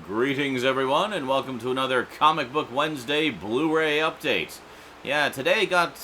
Greetings, everyone, and welcome to another Comic Book Wednesday Blu-ray update. Yeah, today got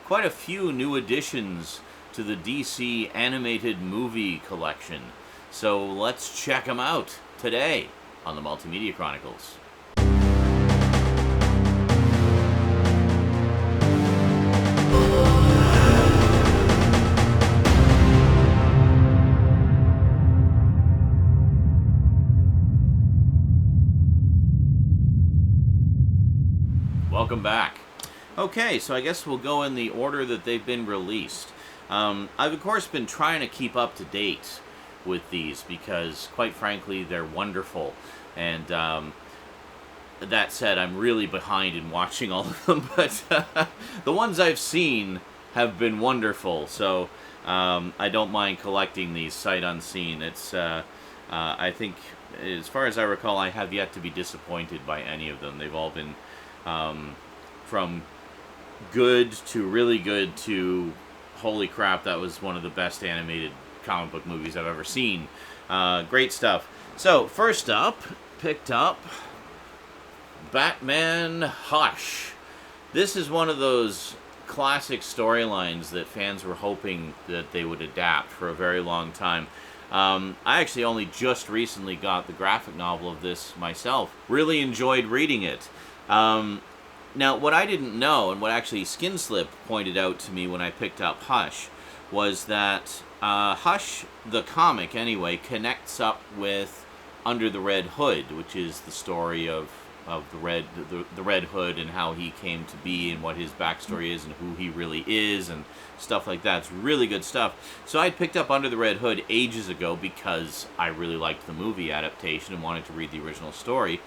quite a few new additions to the DC animated movie collection. So let's check them out today on the Multimedia Chronicles. Welcome back. Okay, so I guess we'll go in the order that they've been released. I've of course been trying to keep up to date with these because, quite frankly, they're wonderful. And that said, I'm really behind in watching all of them, but the ones I've seen have been wonderful. So I don't mind collecting these sight unseen. It's I think, as far as I recall, I have yet to be disappointed by any of them. They've all been from good to really good to holy crap, that was one of the best animated comic book movies I've ever seen. Great stuff. So, first up, picked up Batman Hush. This is one of those classic storylines that fans were hoping that they would adapt for a very long time. I actually only just recently got the graphic novel of this myself. Really enjoyed reading it. Now, what I didn't know, and what actually Skinslip pointed out to me when I picked up Hush, was that Hush, the comic anyway, connects up with Under the Red Hood, which is the story of the Red Hood and how he came to be and what his backstory is and who he really is and stuff like that. It's really good stuff. So I picked up Under the Red Hood ages ago because I really liked the movie adaptation and wanted to read the original story.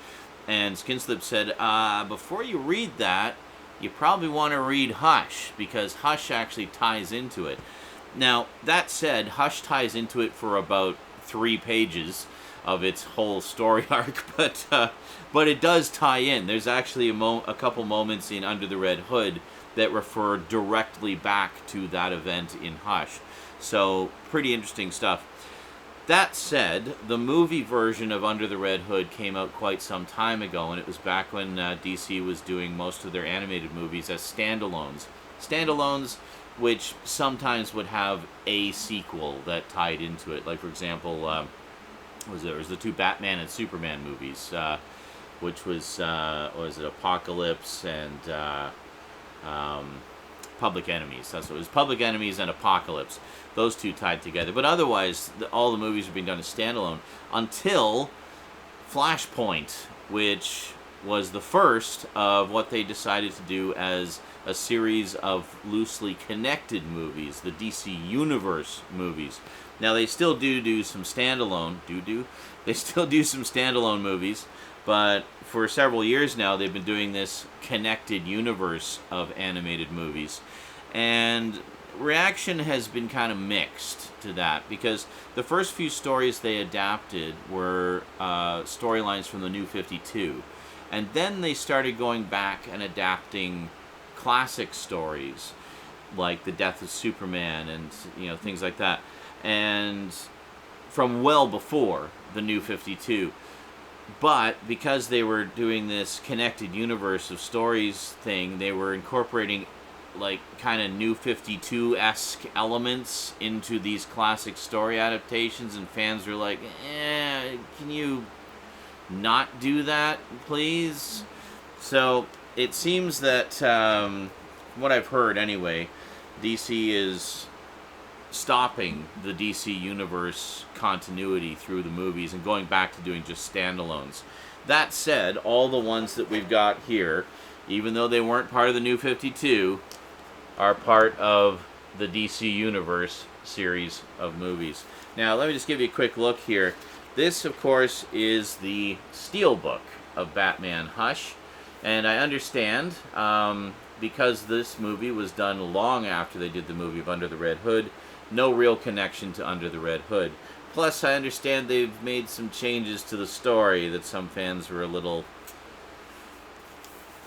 And Skinslip said, before you read that, you probably want to read Hush, because Hush actually ties into it. Now, that said, Hush ties into it for about 3 pages of its whole story arc, but it does tie in. There's actually a couple moments in Under the Red Hood that refer directly back to that event in Hush. So, pretty interesting stuff. That said, the movie version of Under the Red Hood came out quite some time ago, and it was back when DC was doing most of their animated movies as standalones. Standalones which sometimes would have a sequel that tied into it. Like, for example, there was the 2 Batman and Superman movies, which was Apocalypse and Public Enemies. That's what it was. Public Enemies and Apocalypse. Those 2 tied together. But otherwise, all the movies were being done as standalone until Flashpoint, which was the first of what they decided to do as a series of loosely connected movies, the DC Universe movies. Now, they still do some standalone. They still do some standalone movies, but for several years now, they've been doing this connected universe of animated movies. And reaction has been kind of mixed to that, because the first few stories they adapted were storylines from the New 52. And then they started going back and adapting classic stories, like the death of Superman and things like that. And from well before the New 52. But because they were doing this connected universe of stories thing, they were incorporating like kind of New 52-esque elements into these classic story adaptations, and fans were like, can you not do that, please? So it seems that, from what I've heard anyway, DC is stopping the DC Universe continuity through the movies and going back to doing just standalones. That said, all the ones that we've got here, even though they weren't part of the New 52, are part of the DC Universe series of movies. Now, let me just give you a quick look here. This, of course, is the Steelbook of Batman Hush, and I understand, because this movie was done long after they did the movie of Under the Red Hood, no real connection to Under the Red Hood. Plus, I understand they've made some changes to the story that some fans were a little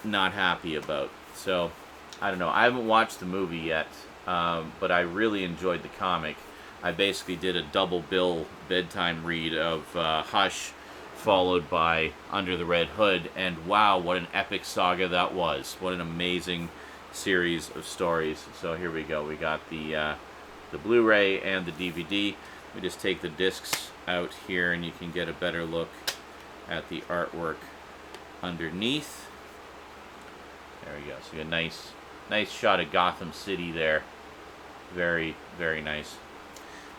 not happy about. So, I don't know. I haven't watched the movie yet, but I really enjoyed the comic. I basically did a double bill bedtime read of Hush followed by Under the Red Hood, and wow, what an epic saga that was. What an amazing series of stories. So here we go. We got the Blu-ray and the DVD. We just take the discs out here and you can get a better look at the artwork underneath. There we go. So a nice shot of Gotham City there. Very, very nice.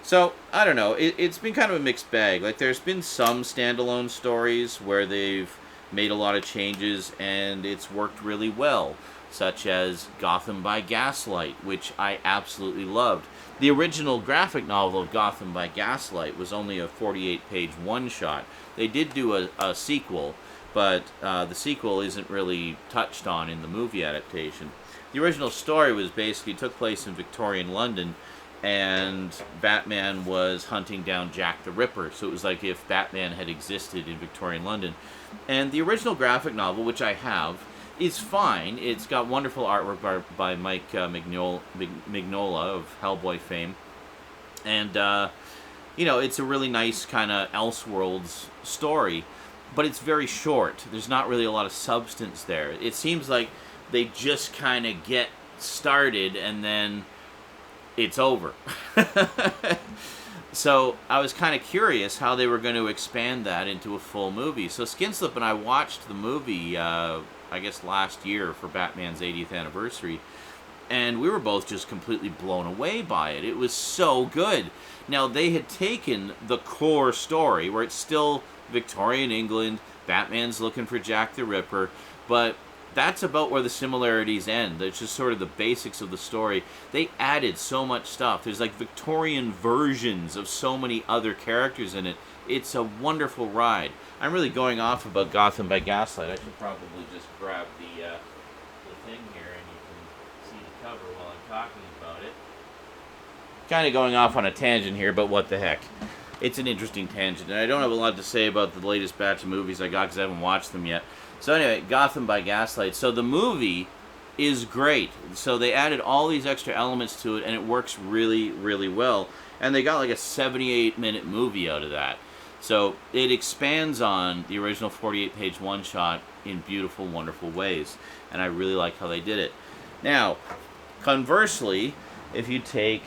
So, I don't know. It's been kind of a mixed bag. Like, there's been some standalone stories where they've made a lot of changes and it's worked really well, such as Gotham by Gaslight, which I absolutely loved. The original graphic novel of Gotham by Gaslight was only a 48-page one-shot. They did do a sequel, but the sequel isn't really touched on in the movie adaptation. The original story was basically took place in Victorian London, and Batman was hunting down Jack the Ripper. So it was like if Batman had existed in Victorian London. And the original graphic novel, which I have, is fine. It's got wonderful artwork by Mike Mignola of Hellboy fame. And, it's a really nice kind of Elseworlds story. But it's very short. There's not really a lot of substance there. It seems like they just kind of get started and then it's over. So I was kind of curious how they were going to expand that into a full movie. So Skinslip and I watched the movie, I guess last year for Batman's 80th anniversary, and we were both just completely blown away by it. It was so good. Now, they had taken the core story, where it's still Victorian England, Batman's looking for Jack the Ripper, but that's about where the similarities end. It's just sort of the basics of the story. They added so much stuff. There's like Victorian versions of so many other characters in it. It's a wonderful ride. I'm really going off about Gotham by Gaslight. I should probably just grab the thing here and you can see the cover while I'm talking about it. Kind of going off on a tangent here, but what the heck. It's an interesting tangent, and I don't have a lot to say about the latest batch of movies I got because I haven't watched them yet. So anyway, Gotham by Gaslight. So the movie is great. So they added all these extra elements to it, and it works really, really well. And they got like a 78-minute movie out of that. So it expands on the original 48-page one-shot in beautiful, wonderful ways. And I really like how they did it. Now, conversely, if you take...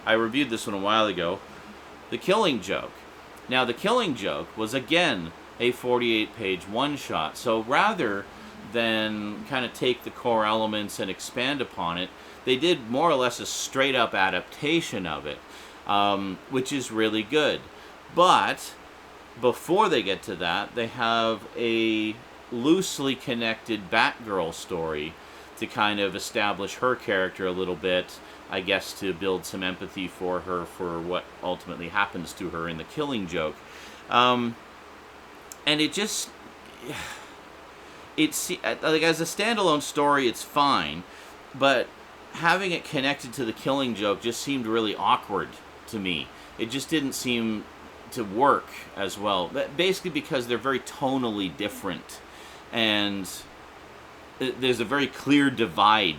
I reviewed this one a while ago. The Killing Joke. Now, The Killing Joke was, again, a 48-page one-shot. So rather than kind of take the core elements and expand upon it, they did more or less a straight-up adaptation of it, which is really good. But before they get to that, they have a loosely connected Batgirl story to kind of establish her character a little bit, I guess to build some empathy for her for what ultimately happens to her in The Killing Joke. And it just, it's like as a standalone story, it's fine, but having it connected to The Killing Joke just seemed really awkward to me. It just didn't seem to work as well, basically because they're very tonally different, and there's a very clear divide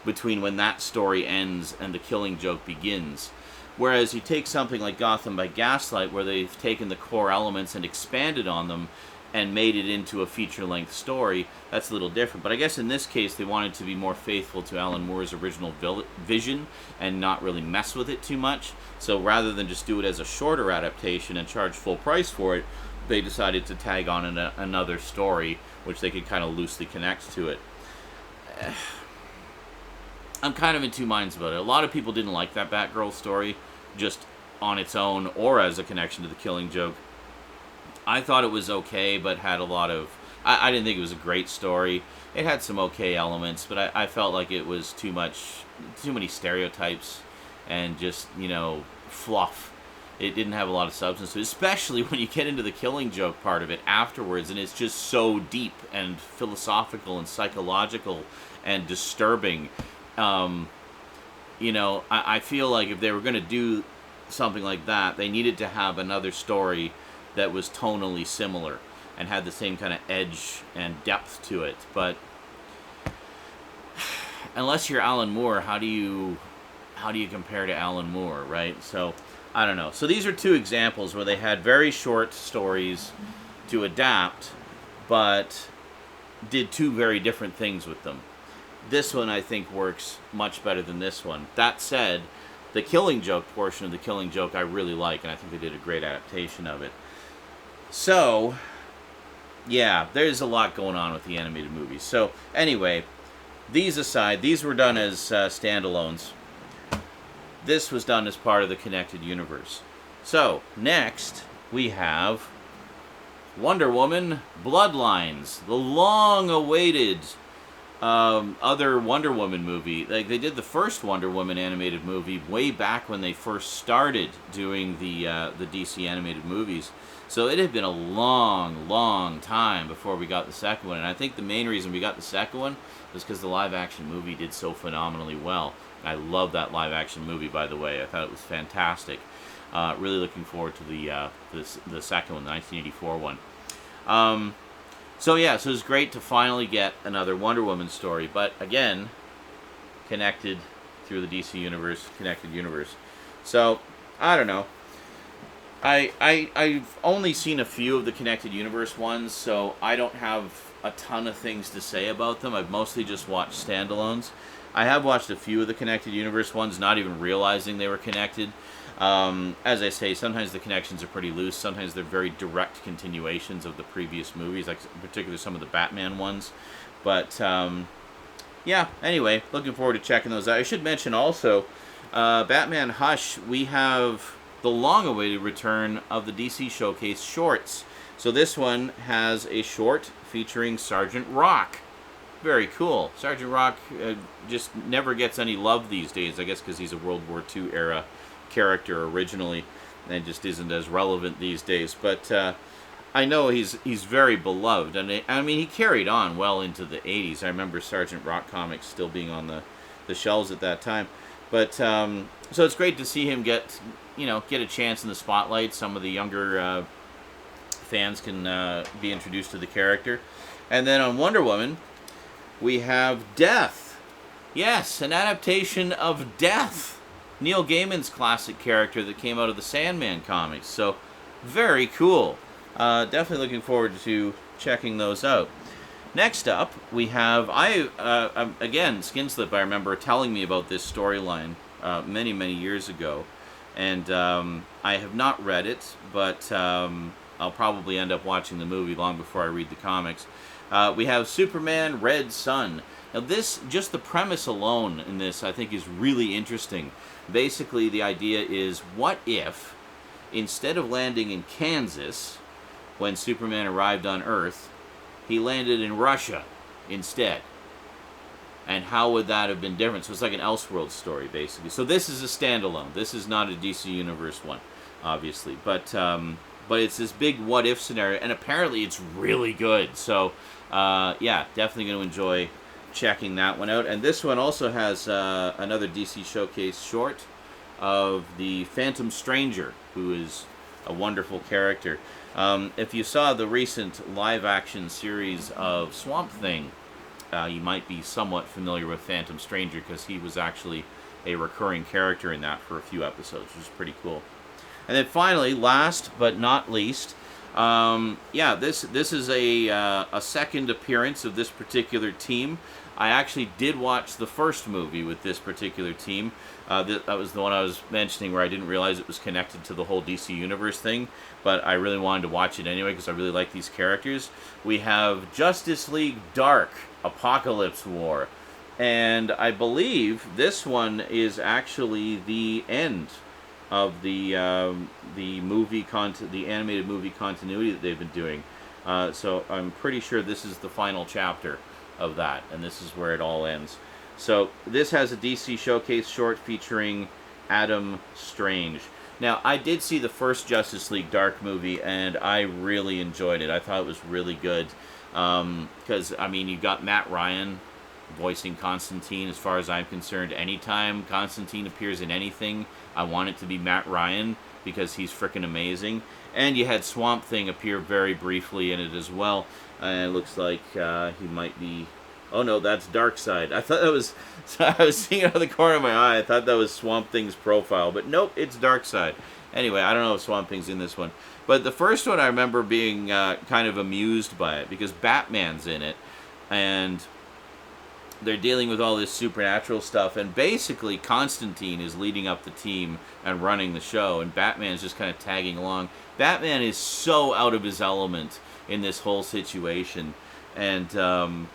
between when that story ends and The Killing Joke begins. Whereas you take something like Gotham by Gaslight, where they've taken the core elements and expanded on them and made it into a feature-length story, that's a little different. But I guess in this case, they wanted to be more faithful to Alan Moore's original vision and not really mess with it too much. So rather than just do it as a shorter adaptation and charge full price for it, they decided to tag on another story, which they could kind of loosely connect to it. I'm kind of in two minds about it. A lot of people didn't like that Batgirl story, just on its own or as a connection to The Killing Joke. I thought it was okay, but had a lot of... I didn't think it was a great story. It had some okay elements, but I felt like it was too many stereotypes and just, fluff. It didn't have a lot of substance, especially when you get into The Killing Joke part of it afterwards, and it's just so deep and philosophical and psychological and disturbing. I feel like if they were going to do something like that, they needed to have another story that was tonally similar and had the same kind of edge and depth to it. But unless you're Alan Moore, how do you compare to Alan Moore, right? So I don't know. So these are two examples where they had very short stories to adapt, but did two very different things with them. This one, I think, works much better than this one. That said, the Killing Joke portion of the Killing Joke I really like, and I think they did a great adaptation of it. So, yeah, there's a lot going on with the animated movies. So, anyway, these aside, these were done as standalones. This was done as part of the connected universe. So, next, we have Wonder Woman Bloodlines, the long-awaited other Wonder Woman movie. Like, they did the first Wonder Woman animated movie way back when they first started doing the DC animated movies. So it had been a long, long time before we got the second one. And I think the main reason we got the second one was because the live-action movie did so phenomenally well. I love that live-action movie, by the way. I thought it was fantastic. Really looking forward to the second one, the 1984 one. So yeah, so it was great to finally get another Wonder Woman story, but again, connected through the DC universe, connected universe. So, I don't know. I've only seen a few of the connected universe ones, so I don't have a ton of things to say about them. I've mostly just watched standalones. I have watched a few of the connected universe ones, not even realizing they were connected. As I say, sometimes the connections are pretty loose. Sometimes they're very direct continuations of the previous movies, like in particular some of the Batman ones. But, yeah, anyway, looking forward to checking those out. I should mention also, Batman Hush, we have the long-awaited return of the DC Showcase shorts. So this one has a short featuring Sergeant Rock. Very cool. Sergeant Rock just never gets any love these days, I guess because he's a World War II era character originally and just isn't as relevant these days. But I know he's very beloved, and I mean, he carried on well into the 80s. I remember Sergeant Rock comics still being on the shelves at that time. But so it's great to see him get a chance in the spotlight. Some of the younger fans can be introduced to the character. And then on Wonder Woman, we have Death. Yes, an adaptation of Death, Neil Gaiman's classic character that came out of the Sandman comics. So, very cool. Definitely looking forward to checking those out. Next up, we have, again, Skinslip, I remember telling me about this storyline many, many years ago. And I have not read it, but I'll probably end up watching the movie long before I read the comics. We have Superman Red Sun. Now this, just the premise alone in this, I think is really interesting. Basically, the idea is, what if, instead of landing in Kansas, when Superman arrived on Earth, he landed in Russia instead? And how would that have been different? So it's like an Elseworld story, basically. So this is a standalone. This is not a DC Universe one, obviously. But it's this big what-if scenario, and apparently it's really good. So, yeah, definitely going to enjoy checking that one out. And this one also has another DC Showcase short of the Phantom Stranger, who is a wonderful character. If you saw the recent live-action series of Swamp Thing, you might be somewhat familiar with Phantom Stranger, because he was actually a recurring character in that for a few episodes, which is pretty cool. And then finally, last but not least, yeah, this is a second appearance of this particular team. I actually did watch the first movie with this particular team. That was the one I was mentioning where I didn't realize it was connected to the whole DC Universe thing, but I really wanted to watch it anyway because I really like these characters. We have Justice League Dark, Apocalypse War, and I believe this one is actually the end of the animated movie continuity that they've been doing. So I'm pretty sure this is the final chapter of that, and this is where it all ends. So this has a DC Showcase short featuring Adam Strange. Now, I did see the first Justice League Dark movie, and I really enjoyed it. I thought it was really good. Because, I mean, you got Matt Ryan voicing Constantine. As far as I'm concerned, anytime Constantine appears in anything, I want it to be Matt Ryan, because he's freaking amazing. And you had Swamp Thing appear very briefly in it as well. And it looks like he might be Oh no, that's Darkseid. I thought that was. I was seeing out of the corner of my eye. I thought that was Swamp Thing's profile, but nope, it's Darkseid. Anyway, I don't know if Swamp Thing's in this one, but the first one I remember being kind of amused by it because Batman's in it, and they're dealing with all this supernatural stuff, and basically Constantine is leading up the team and running the show, and Batman's just kind of tagging along. Batman is so out of his element in this whole situation, and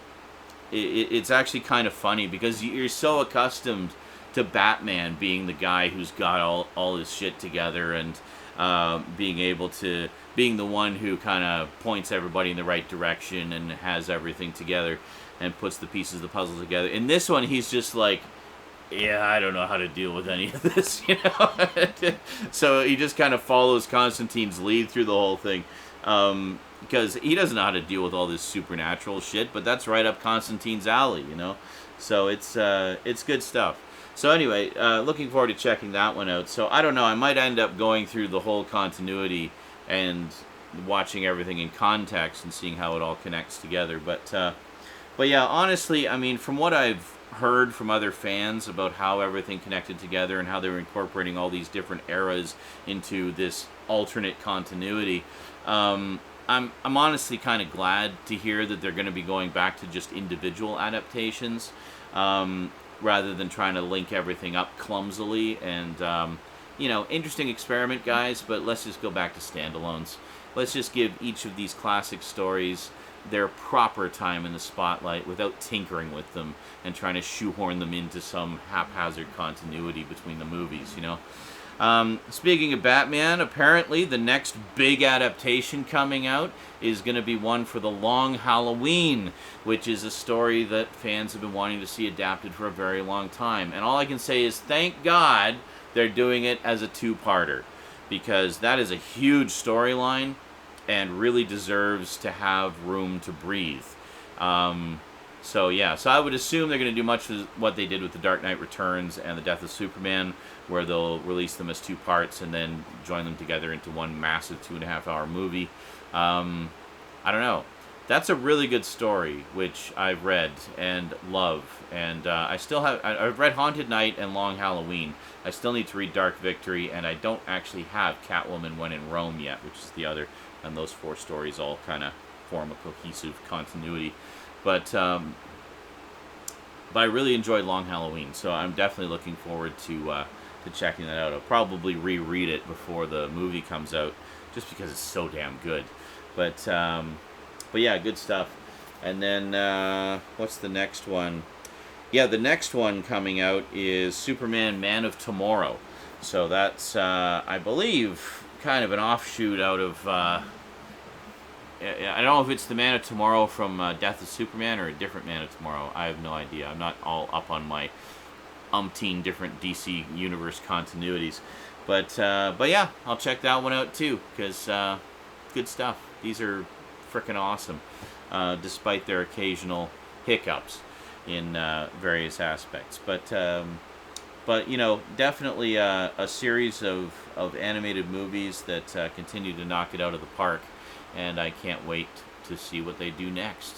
it's actually kind of funny because you're so accustomed to Batman being the guy who's got all his shit together and being the one who kind of points everybody in the right direction and has everything together and puts the pieces of the puzzle together. In this one, he's just like, yeah, I don't know how to deal with any of this, you know? So he just kind of follows Constantine's lead through the whole thing. Because he doesn't know how to deal with all this supernatural shit, but that's right up Constantine's alley, you know? So it's good stuff. So anyway, looking forward to checking that one out. So I don't know, I might end up going through the whole continuity and watching everything in context and seeing how it all connects together. But yeah, honestly, I mean, from what I've heard from other fans about how everything connected together and how they were incorporating all these different eras into this alternate continuity, I'm honestly kind of glad to hear that they're going to be going back to just individual adaptations rather than trying to link everything up clumsily. And, you know, interesting experiment, guys, but let's just go back to standalones. Let's just give each of these classic stories their proper time in the spotlight without tinkering with them and trying to shoehorn them into some haphazard continuity between the movies, you know? Speaking of Batman, apparently the next big adaptation coming out is going to be one for The Long Halloween, which is a story that fans have been wanting to see adapted for a very long time. And all I can say is thank God they're doing it as a two-parter, because that is a huge storyline and really deserves to have room to breathe. So yeah, so I would assume they're going to do much of what they did with The Dark Knight Returns and The Death of Superman, where they'll release them as two parts and then join them together into one massive 2.5-hour movie. I don't know. That's a really good story, which I've read and love. And I've read Haunted Night and Long Halloween. I still need to read Dark Victory, and I don't actually have Catwoman When in Rome yet, which is the other. And those 4 stories all kind of form a cohesive continuity. But I really enjoyed Long Halloween, so I'm definitely looking forward to checking that out. I'll probably reread it before the movie comes out, just because it's so damn good. But yeah, good stuff. And then what's the next one? Yeah, the next one coming out is Superman Man of Tomorrow. So that's, I believe, kind of an offshoot out of... I don't know if it's the Man of Tomorrow from Death of Superman or a different Man of Tomorrow. I have no idea. I'm not all up on my umpteen different DC universe continuities. But yeah, I'll check that one out too, because good stuff. These are frickin' awesome, despite their occasional hiccups in various aspects. But you know, definitely a series of animated movies that continue to knock it out of the park. And I can't wait to see what they do next.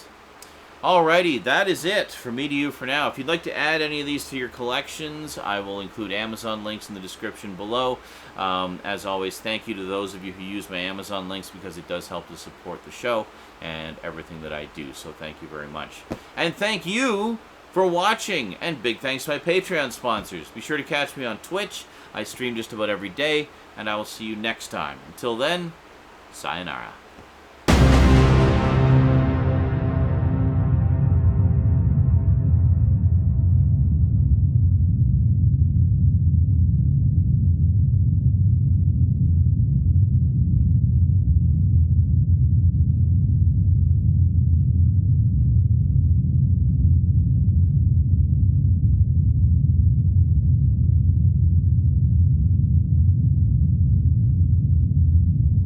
Alrighty, that is it from me to you for now. If you'd like to add any of these to your collections, I will include Amazon links in the description below. As always, thank you to those of you who use my Amazon links, because it does help to support the show and everything that I do. So thank you very much. And thank you for watching. And big thanks to my Patreon sponsors. Be sure to catch me on Twitch. I stream just about every day. And I will see you next time. Until then, sayonara.